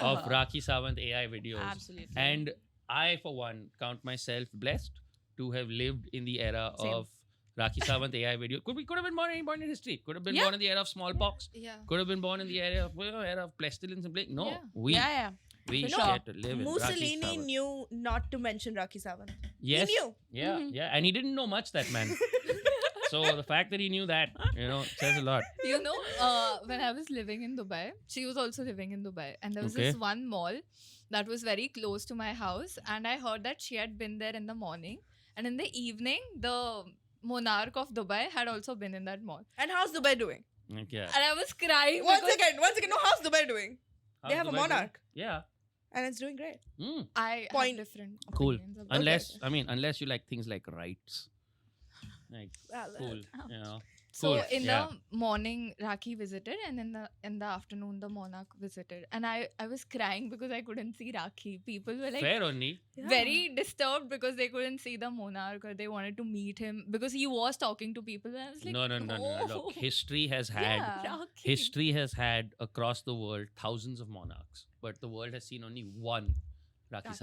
of Rakhi Sawant AI videos. Absolutely. And I, for one, count myself blessed to have lived in the era Same. of Rakhi Sawant AI video. Could have been born in history. Could have been Yeah. born in the era of smallpox. Yeah. Could have been born in the era of pestilence and plague. No, Yeah. we yeah. we For get sure. to live in Rakhi Mussolini Sawant. knew not to mention Rakhi Sawant. Yes. He knew. Yeah, yeah. And he didn't know much, that man. So the fact that he knew that, says a lot. You know, when I was living in Dubai, she was also living in Dubai, and there was Okay. this one mall that was very close to my house, and I heard that she had been there in the morning, and in the evening, the monarch of Dubai had also been in that mall, And how's Dubai doing? Like, yeah. and I was crying. One because second. No, how's Dubai doing? They How's have a Dubai doing? monarch. Yeah. And it's doing great. Mm. I Point. have different Cool. opinions about Unless you like things like rights. Like, Well, cool. So Cool. in Yeah. the morning, Rakhi visited, and in the afternoon, the monarch visited, and I was crying because I couldn't see Rakhi. People were like Fair only. very disturbed because they couldn't see the monarch, or they wanted to meet him because he was talking to people, and I was like, No. Look, history has had across the world thousands of monarchs, but the world has seen only one Rakhi